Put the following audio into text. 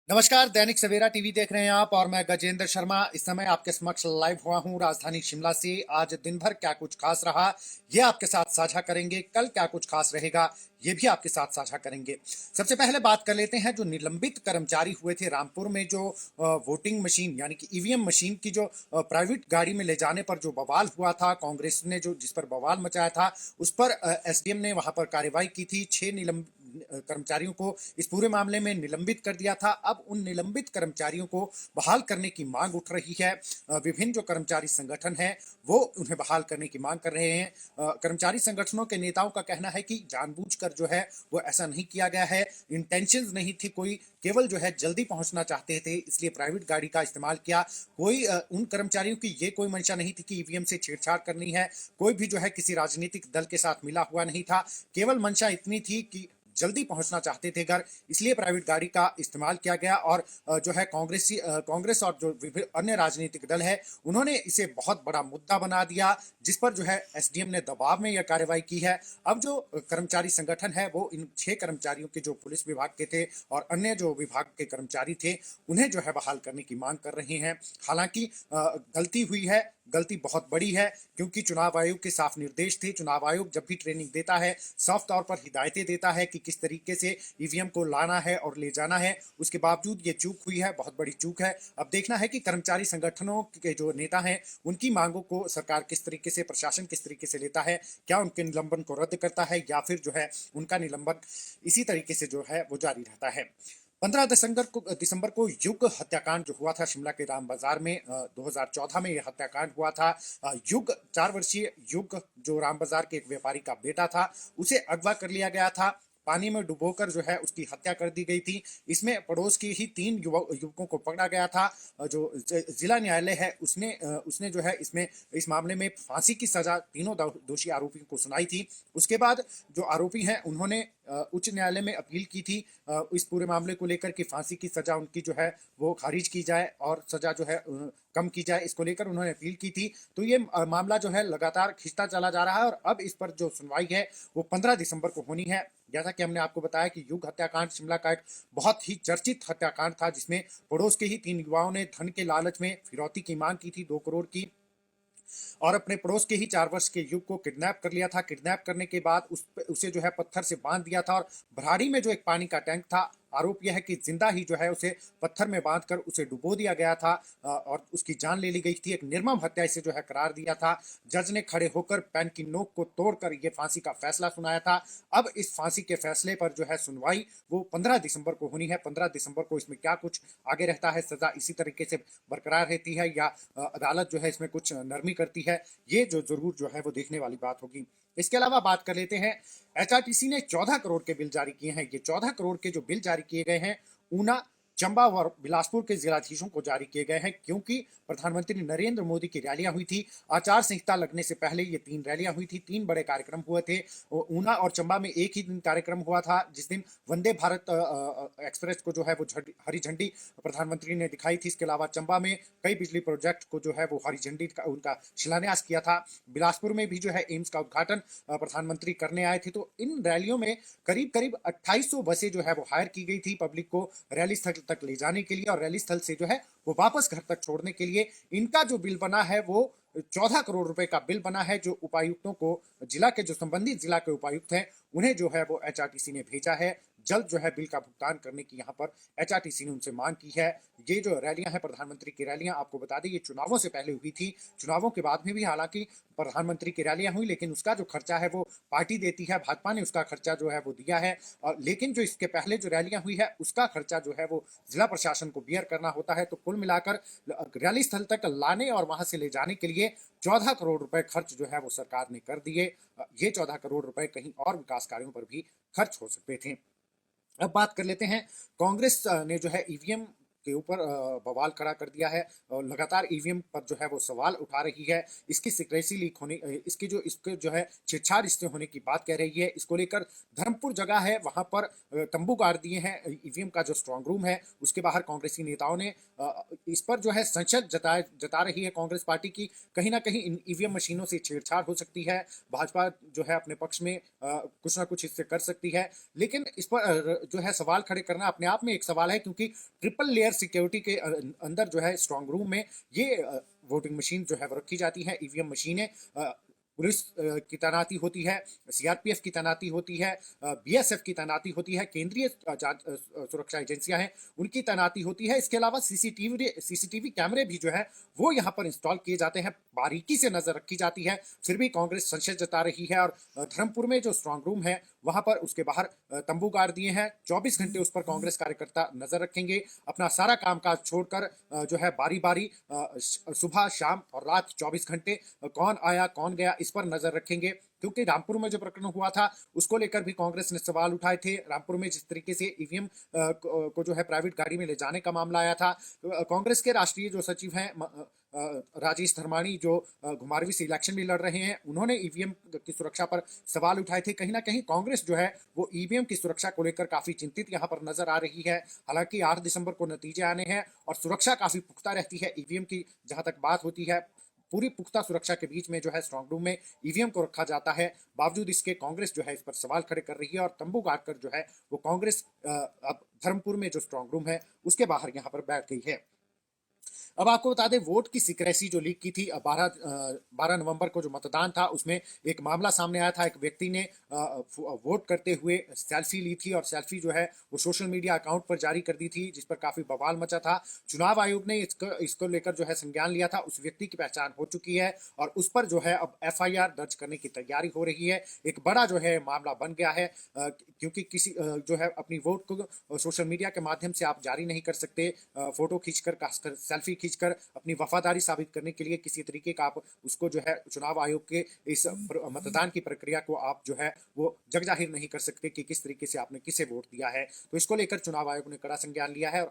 नमस्कार, दैनिक सवेरा टीवी देख रहे हैं आप और मैं गजेंद्र शर्मा इस समय आपके समक्ष लाइव हुआ हूं राजधानी शिमला से। आज दिन भर क्या कुछ खास रहा ये आपके साथ साझा करेंगे, कल क्या कुछ खास रहेगा ये भी आपके साथ साझा करेंगे। सबसे पहले बात कर लेते हैं जो निलंबित कर्मचारी हुए थे रामपुर में, जो वोटिंग मशीन यानी कि ईवीएम मशीन की जो प्राइवेट गाड़ी में ले जाने पर जो बवाल हुआ था, कांग्रेस ने जो जिस पर बवाल मचाया था उस पर एसडीएम ने वहां पर कार्रवाई की थी। 6 कर्मचारियों को इस पूरे मामले में निलंबित कर दिया था। अब उन निलंबित कर्मचारियों को बहाल करने की मांग उठ रही है। विभिन्न जो कर्मचारी संगठन हैं वो उन्हें बहाल करने की मांग कर रहे हैं। कर्मचारी संगठनों के नेताओं का कहना है कि जानबूझकर जो है वो ऐसा नहीं किया गया है, इंटेंशंस नहीं थी कोई, केवल जो है जल्दी पहुंचना चाहते थे इसलिए प्राइवेट गाड़ी का इस्तेमाल किया। कोई उन कर्मचारियों की ये कोई मंशा नहीं थी कि ईवीएम से छेड़छाड़ करनी है, कोई भी जो है किसी राजनीतिक दल के साथ मिला हुआ नहीं था। केवल मंशा इतनी थी कि जल्दी पहुंचना चाहते थे घर, इसलिए प्राइवेट गाड़ी का इस्तेमाल किया गया। और जो है कांग्रेस और जो अन्य राजनीतिक दल है उन्होंने इसे बहुत बड़ा मुद्दा बना दिया, जिस पर जो है एसडीएम ने दबाव में यह कार्रवाई की है। अब जो कर्मचारी संगठन है वो इन 6 कर्मचारियों के जो पुलिस विभाग के थे और अन्य जो विभाग के कर्मचारी थे उन्हें जो है बहाल करने की मांग कर रहे हैं। हालांकि गलती हुई है, गलती बहुत बड़ी है, क्योंकि चुनाव आयोग के साफ निर्देश थे। चुनाव आयोग जब भी ट्रेनिंग देता है साफ तौर पर हिदायतें देता है कि किस तरीके से ईवीएम को लाना है और ले जाना है। उसके बावजूद ये चूक हुई है, बहुत बड़ी चूक है। अब देखना है कि कर्मचारी संगठनों के जो नेता हैं उनकी मांगों को सरकार किस तरीके से, प्रशासन किस तरीके से लेता है, क्या उनके निलंबन को रद्द करता है या फिर जो है उनका निलंबन इसी तरीके से जो है वो जारी रहता है। 15 दिसंबर को युग हत्याकांड जो हुआ था शिमला के राम बाजार में, 2014 में यह हत्याकांड हुआ था। युग 4 वर्षीय युग जो राम बाजार के एक व्यापारी का बेटा था, उसे अगवा कर लिया गया था, पानी में डुबोकर जो है उसकी हत्या कर दी गई थी। इसमें पड़ोस के ही 3 युवकों को पकड़ा गया था। जो जिला न्यायालय है उसने जो है इसमें इस मामले में फांसी की सजा तीनों दोषी आरोपियों को सुनाई थी। उसके बाद जो आरोपी हैं उन्होंने उच्च न्यायालय में अपील की थी इस पूरे मामले को लेकर कि फांसी की सजा उनकी जो है वो खारिज की जाए और सजा जो है कम की जाए। इसको लेकर उन्होंने अपील की थी। तो ये मामला जो है लगातार खिंचता चला जा रहा है और अब इस पर जो सुनवाई है वो 15 दिसंबर को होनी है। जैसा कि हमने आपको बताया कि युग हत्याकांड शिमला का एक बहुत ही चर्चित हत्याकांड था, जिसमें पड़ोस के ही 3 युवाओं ने धन के लालच में फिरौती की मांग की थी 2 करोड़ की, और अपने पड़ोस के ही 4 वर्ष के युग को किडनैप कर लिया था। किडनैप करने के बाद उसे जो है पत्थर से बांध दिया था और भराड़ी में जो एक पानी का टैंक था, आरोप यह है कि जिंदा ही जो है उसे पत्थर में बांधकर उसे डुबो दिया गया था और उसकी जान ले ली गई थी। एक निर्मम हत्या इसे जो है करार दिया था। जज ने खड़े होकर पेन की नोक को तोड़कर ये फांसी का फैसला सुनाया था। अब इस फांसी के फैसले पर जो है सुनवाई वो 15 दिसंबर को होनी है। 15 दिसंबर को इसमें क्या कुछ आगे रहता है, सजा इसी तरीके से बरकरार रहती है या अदालत जो है इसमें कुछ नरमी करती है, ये जो जरूर जो है वो देखने वाली बात होगी। इसके अलावा बात कर लेते हैं, एचआरटीसी ने 14 करोड़ के बिल जारी किए हैं। ये 14 करोड़ के जो बिल जारी किए गए हैं ऊना, चंबा और बिलासपुर के जिलाधीशों को जारी किए गए हैं, क्योंकि प्रधानमंत्री नरेंद्र मोदी की रैलियां हुई थी। आचार संहिता लगने से पहले ये 3 रैलियां हुई थी, 3 बड़े कार्यक्रम हुए थे। ऊना और चंबा में एक ही दिन कार्यक्रम हुआ था, जिस दिन वंदे भारत एक्सप्रेस को जो है वो हरी झंडी प्रधानमंत्री ने दिखाई थी। इसके अलावा चंबा में कई बिजली प्रोजेक्ट को जो है वो हरी झंडी का उनका शिलान्यास किया था। बिलासपुर में भी जो है एम्स का उद्घाटन प्रधानमंत्री करने आए थे। तो इन रैलियों में करीब करीब 2800 बसें जो है वो हायर की गई थी पब्लिक को रैली स्थल तक ले जाने के लिए और रैली स्थल से जो है वो वापस घर तक छोड़ने के लिए। इनका जो बिल बना है वो 14 करोड़ रुपए का बिल बना है, जो उपायुक्तों को, जिला के जो संबंधित जिला के उपायुक्त हैं उन्हें जो है वो एचआरटीसी ने भेजा है। जल्द जो है बिल का भुगतान करने की यहाँ पर एचआरटीसी ने उनसे मांग की है। ये जो रैलियां हैं प्रधानमंत्री की रैलियां, आपको बता दें ये चुनावों से पहले हुई थी। चुनावों के बाद में भी हालांकि प्रधानमंत्री की रैलियां हुई, लेकिन उसका जो खर्चा है वो पार्टी देती है, भाजपा ने उसका खर्चा जो है वो दिया है। और लेकिन जो इसके पहले जो रैलियां हुई है उसका खर्चा जो है वो जिला प्रशासन को बियर करना होता है। तो कुल मिलाकर रैली स्थल तक लाने और वहां से ले जाने के लिए 14 करोड़ रुपए खर्च जो है वो सरकार ने कर दिए। ये 14 करोड़ रुपए कहीं और विकास कार्यों पर भी खर्च हो सकते थे। अब बात कर लेते हैं, कांग्रेस ने जो है ईवीएम के ऊपर बवाल खड़ा कर दिया है और लगातार ईवीएम पर जो है वो सवाल उठा रही है। इसकी सिक्रेसी लीक होने, इसके जो है छेड़छाड़ इससे होने की बात कह रही है। इसको लेकर धर्मपुर जगह है, वहां पर तंबू गाड़ दिए हैं। ईवीएम का जो स्ट्रांग रूम है उसके बाहर कांग्रेसी नेताओं ने इस पर जो है संशय जता रही है कांग्रेस पार्टी की कहीं ना कहीं इन ईवीएम मशीनों से छेड़छाड़ हो सकती है। भाजपा जो है अपने पक्ष में कुछ ना कुछ इससे कर सकती है, लेकिन इस पर जो है सवाल खड़े करना अपने आप में एक सवाल है, क्योंकि ट्रिपल लेयर सिक्योरिटी के अंदर जो है स्ट्रांग रूम में ये वोटिंग मशीन जो है वो रखी जाती है। ईवीएम मशीनें पुलिस की तैनाती होती है, सीआरपीएफ की तैनाती होती है, बीएसएफ की तैनाती होती है, केंद्रीय सुरक्षा एजेंसियां हैं उनकी तैनाती होती है। इसके अलावा सीसीटीवी कैमरे भी जो है वो यहाँ पर इंस्टॉल किए जाते हैं, बारीकी से नजर रखी जाती है। फिर भी कांग्रेस संशय जता रही है और धर्मपुर में जो स्ट्रांग रूम है वहां पर उसके बाहर तंबू गाड़ दिए हैं। 24 घंटे उस पर कांग्रेस कार्यकर्ता नजर रखेंगे, अपना सारा कामकाज छोड़कर जो है बारी बारी सुबह शाम और रात 24 घंटे कौन आया कौन गया इस पर नजर रखेंगे। क्योंकि रामपुर में जो प्रकरण हुआ था उसको लेकर भी कांग्रेस ने सवाल उठाए थे। रामपुर में जिस तरीके से ईवीएम को जो है प्राइवेट गाड़ी में ले जाने का मामला आया था, कांग्रेस के राष्ट्रीय जो सचिव हैं राजेश धर्माणी जो घुमारवीं से इलेक्शन भी लड़ रहे हैं, उन्होंने ईवीएम की सुरक्षा पर सवाल उठाए थे। कहीं ना कहीं कांग्रेस जो है वो ईवीएम की सुरक्षा को लेकर काफी चिंतित यहाँ पर नजर आ रही है। हालांकि 8 दिसंबर को नतीजे आने हैं और सुरक्षा काफी पुख्ता रहती है। ईवीएम की जहां तक बात होती है, पूरी पुख्ता सुरक्षा के बीच में जो है स्ट्रांग रूम में ईवीएम को रखा जाता है। बावजूद इसके कांग्रेस जो है इस पर सवाल खड़े कर रही है और तंबू गाड़कर जो है वो कांग्रेस अब धर्मपुर में जो स्ट्रांग रूम है उसके बाहर यहाँ पर बैठ गई है। अब आपको बता दें, वोट की सिक्रेसी जो लीक की थी 12 नवंबर को जो मतदान था उसमें एक मामला सामने आया था। एक व्यक्ति ने वोट करते हुए सेल्फी ली थी और सेल्फी जो है वो सोशल मीडिया अकाउंट पर जारी कर दी थी, जिस पर काफी बवाल मचा था। चुनाव आयोग ने इसको लेकर जो है संज्ञान लिया था। उस व्यक्ति की पहचान हो चुकी है और उस पर जो है अब एफआईआर दर्ज करने की तैयारी हो रही है। एक बड़ा जो है मामला बन गया है, क्योंकि किसी जो है अपनी वोट को सोशल मीडिया के माध्यम से आप जारी नहीं कर सकते। फोटो खींचकर, खासकर सेल्फी खींचकर अपनी वफादारी साबित करने के लिए किसी तरीके का आप उसको जो है चुनाव आयोग के इस मतदान की प्रक्रिया को आप जो है वो जग जाहिर नहीं कर सकते कि किस तरीके से आपने किसे वोट दिया है। तो इसको लेकर चुनाव आयोग ने कड़ा संज्ञान लिया है।